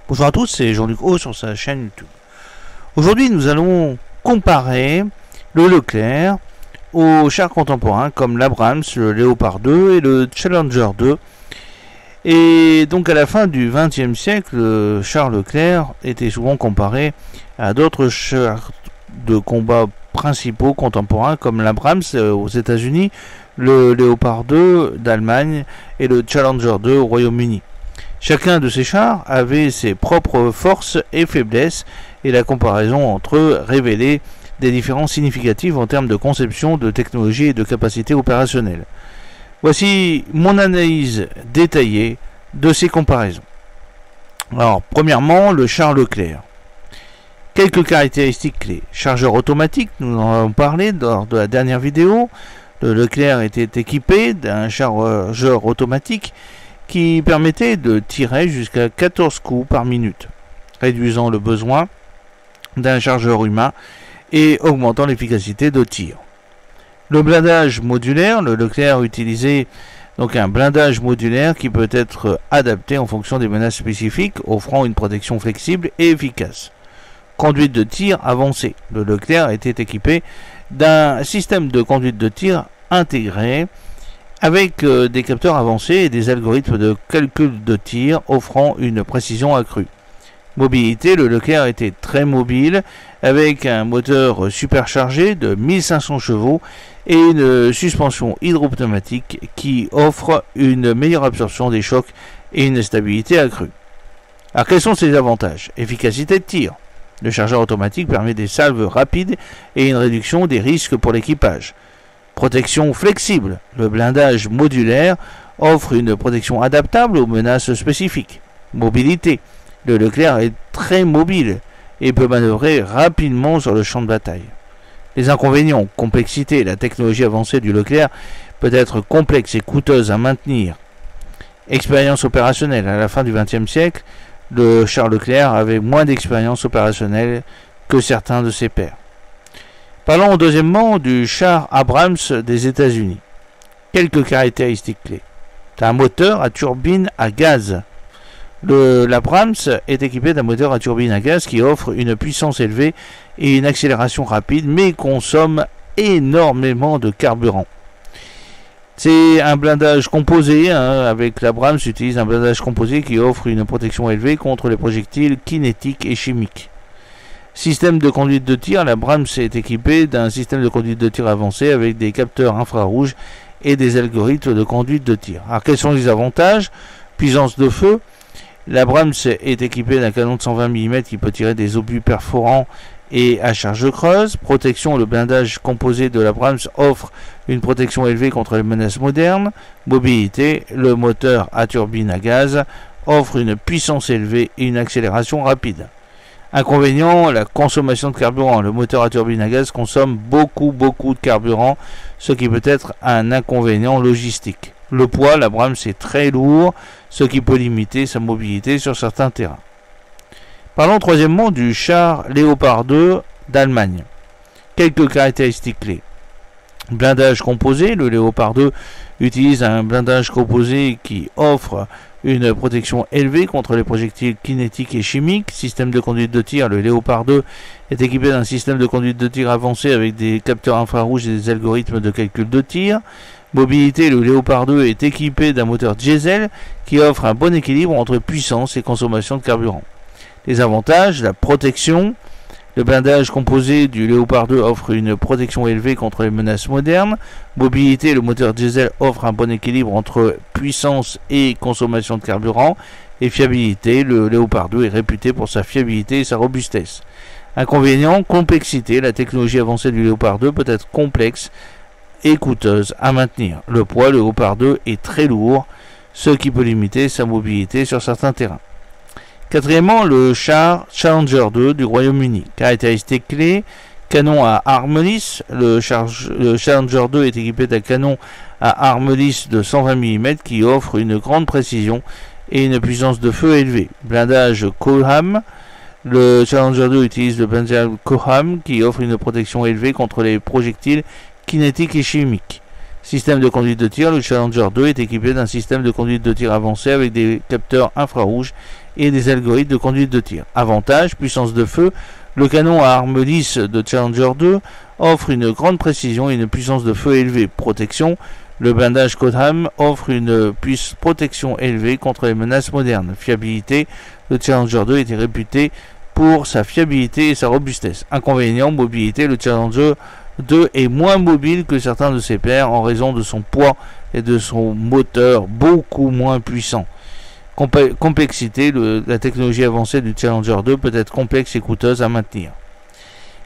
Bonjour à tous, c'est Jean-Luc O sur sa chaîne YouTube. Aujourd'hui, nous allons comparer le Leclerc aux chars contemporains comme l'Abrams, le Léopard 2 et le Challenger 2. Et donc à la fin du XXe siècle, le char Leclerc était souvent comparé à d'autres chars de combat principaux contemporains comme l'Abrams aux États-Unis, le Léopard 2 d'Allemagne et le Challenger 2 au Royaume-Uni. Chacun de ces chars avait ses propres forces et faiblesses, et la comparaison entre eux révélait des différences significatives en termes de conception, de technologie et de capacité opérationnelle. Voici mon analyse détaillée de ces comparaisons. Alors, premièrement, le char Leclerc. Quelques caractéristiques clés. Chargeur automatique, nous en avons parlé lors de la dernière vidéo. Le Leclerc était équipé d'un chargeur automatique qui permettait de tirer jusqu'à 14 coups par minute, réduisant le besoin d'un chargeur humain et augmentant l'efficacité de tir. Le blindage modulaire, le Leclerc utilisait donc un blindage modulaire qui peut être adapté en fonction des menaces spécifiques, offrant une protection flexible et efficace. Conduite de tir avancée, le Leclerc était équipé d'un système de conduite de tir intégré avec des capteurs avancés et des algorithmes de calcul de tir offrant une précision accrue. Mobilité, le Leclerc était très mobile avec un moteur superchargé de 1500 chevaux et une suspension hydropneumatique qui offre une meilleure absorption des chocs et une stabilité accrue. Alors quels sont ses avantages? Efficacité de tir. Le chargeur automatique permet des salves rapides et une réduction des risques pour l'équipage. Protection flexible. Le blindage modulaire offre une protection adaptable aux menaces spécifiques. Mobilité. Le Leclerc est très mobile et peut manœuvrer rapidement sur le champ de bataille. Les inconvénients. Complexité. La technologie avancée du Leclerc peut être complexe et coûteuse à maintenir. Expérience opérationnelle. À la fin du XXe siècle, le char Leclerc avait moins d'expérience opérationnelle que certains de ses pairs. Parlons deuxièmement du char Abrams des États-Unis. Quelques caractéristiques clés. C'est un moteur à turbine à gaz. L'Abrams est équipé d'un moteur à turbine à gaz qui offre une puissance élevée et une accélération rapide, mais consomme énormément de carburant. C'est un blindage composé, avec l'Abrams utilise un blindage composé qui offre une protection élevée contre les projectiles kinétiques et chimiques. Système de conduite de tir, l'Abrams est équipé d'un système de conduite de tir avancé avec des capteurs infrarouges et des algorithmes de conduite de tir. Alors quels sont les avantages? Puissance de feu. L'Abrams est équipé d'un canon de 120 mm qui peut tirer des obus perforants et à charge creuse. Protection, le blindage composé de l'Abrams offre une protection élevée contre les menaces modernes. Mobilité, le moteur à turbine à gaz offre une puissance élevée et une accélération rapide. Inconvénient, la consommation de carburant. Le moteur à turbine à gaz consomme beaucoup de carburant, ce qui peut être un inconvénient logistique. Le poids, l'Abrams est très lourd, ce qui peut limiter sa mobilité sur certains terrains. Parlons troisièmement du char Léopard 2 d'Allemagne. Quelques caractéristiques clés. Blindage composé, le Léopard 2 utilise un blindage composé qui offre une protection élevée contre les projectiles kinétiques et chimiques. Système de conduite de tir, le Léopard 2 est équipé d'un système de conduite de tir avancé avec des capteurs infrarouges et des algorithmes de calcul de tir. Mobilité, le Léopard 2 est équipé d'un moteur diesel qui offre un bon équilibre entre puissance et consommation de carburant. Les avantages, la protection. Le blindage composé du Léopard 2 offre une protection élevée contre les menaces modernes. Mobilité, le moteur diesel offre un bon équilibre entre puissance et consommation de carburant. Et fiabilité, le Léopard 2 est réputé pour sa fiabilité et sa robustesse. Inconvénient, complexité, la technologie avancée du Léopard 2 peut être complexe et coûteuse à maintenir. Le poids, le Léopard 2 est très lourd, ce qui peut limiter sa mobilité sur certains terrains. Quatrièmement, le char Challenger 2 du Royaume-Uni. Caractéristiques clés, canon à arme lisse. Le Challenger 2 est équipé d'un canon à arme lisse de 120 mm qui offre une grande précision et une puissance de feu élevée. Blindage Cobham. Le Challenger 2 utilise le blindage Cobham qui offre une protection élevée contre les projectiles kinétiques et chimiques. Système de conduite de tir, le Challenger 2 est équipé d'un système de conduite de tir avancé avec des capteurs infrarouges et des algorithmes de conduite de tir. Avantage, puissance de feu, le canon à arme lisse de Challenger 2 offre une grande précision et une puissance de feu élevée. Protection, le blindage Cobham offre une protection élevée contre les menaces modernes. Fiabilité, le Challenger 2 était réputé pour sa fiabilité et sa robustesse. Inconvénient, mobilité, le Challenger 2 est moins mobile que certains de ses pairs en raison de son poids et de son moteur beaucoup moins puissant. Complexité, la technologie avancée du Challenger 2 peut être complexe et coûteuse à maintenir.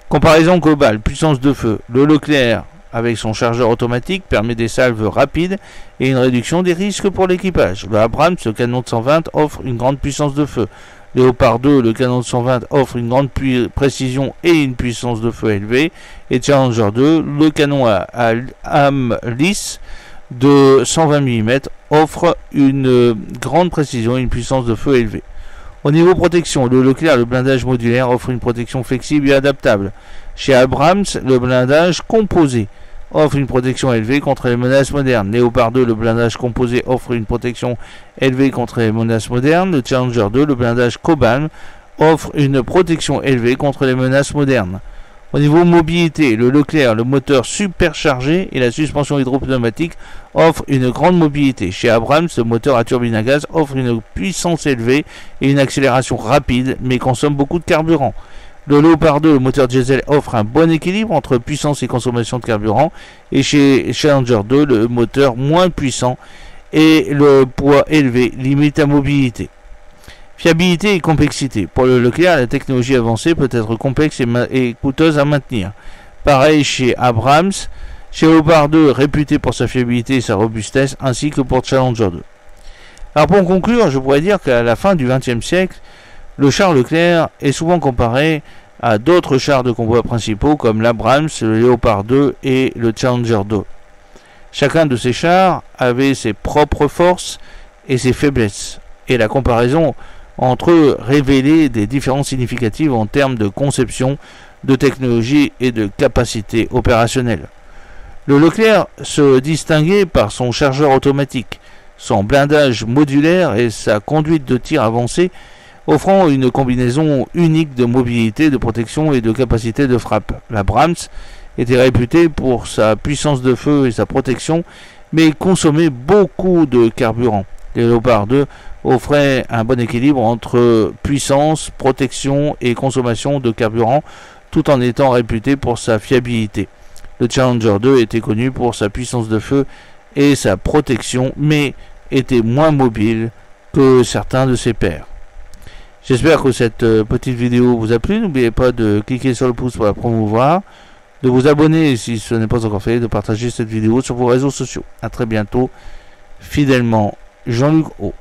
Comparaison globale, puissance de feu. Le Leclerc, avec son chargeur automatique, permet des salves rapides et une réduction des risques pour l'équipage. Le Abrams, le canon de 120, offre une grande puissance de feu. Léopard 2, le canon de 120, offre une grande précision et une puissance de feu élevée. Et Challenger 2, le canon à âme lisse de 120 mm, offre une grande précision et une puissance de feu élevée. Au niveau protection, le Leclerc, le blindage modulaire, offre une protection flexible et adaptable. Chez Abrams, le blindage composé offre une protection élevée contre les menaces modernes. Léopard 2, le blindage composé, offre une protection élevée contre les menaces modernes. Le Challenger 2, le blindage Cobham, offre une protection élevée contre les menaces modernes. Au niveau mobilité, le Leclerc, le moteur superchargé et la suspension hydropneumatique offrent une grande mobilité. Chez Abrams, le moteur à turbine à gaz offre une puissance élevée et une accélération rapide, mais consomme beaucoup de carburant. Le Léopard 2, le moteur diesel, offre un bon équilibre entre puissance et consommation de carburant. Et chez Challenger 2, le moteur moins puissant et le poids élevé limite la mobilité. Fiabilité et complexité. Pour le Leclerc, la technologie avancée peut être complexe et coûteuse à maintenir. Pareil chez Abrams, chez Léopard 2, réputé pour sa fiabilité et sa robustesse, ainsi que pour Challenger 2. Alors pour conclure, je pourrais dire qu'à la fin du XXe siècle, le char Leclerc est souvent comparé à d'autres chars de convoi principaux comme l'Abrams, le Léopard 2 et le Challenger 2. Chacun de ces chars avait ses propres forces et ses faiblesses, et la comparaison entre eux révélait des différences significatives en termes de conception, de technologie et de capacité opérationnelle. Le Leclerc se distinguait par son chargeur automatique, son blindage modulaire et sa conduite de tir avancée, offrant une combinaison unique de mobilité, de protection et de capacité de frappe. L'Abrams était réputé pour sa puissance de feu et sa protection, mais consommait beaucoup de carburant. Les Léopard 2 offraient un bon équilibre entre puissance, protection et consommation de carburant, tout en étant réputé pour sa fiabilité. Le Challenger 2 était connu pour sa puissance de feu et sa protection, mais était moins mobile que certains de ses pairs. J'espère que cette petite vidéo vous a plu. N'oubliez pas de cliquer sur le pouce pour la promouvoir, de vous abonner si ce n'est pas encore fait, de partager cette vidéo sur vos réseaux sociaux. A très bientôt. Fidèlement, Jean-Luc O.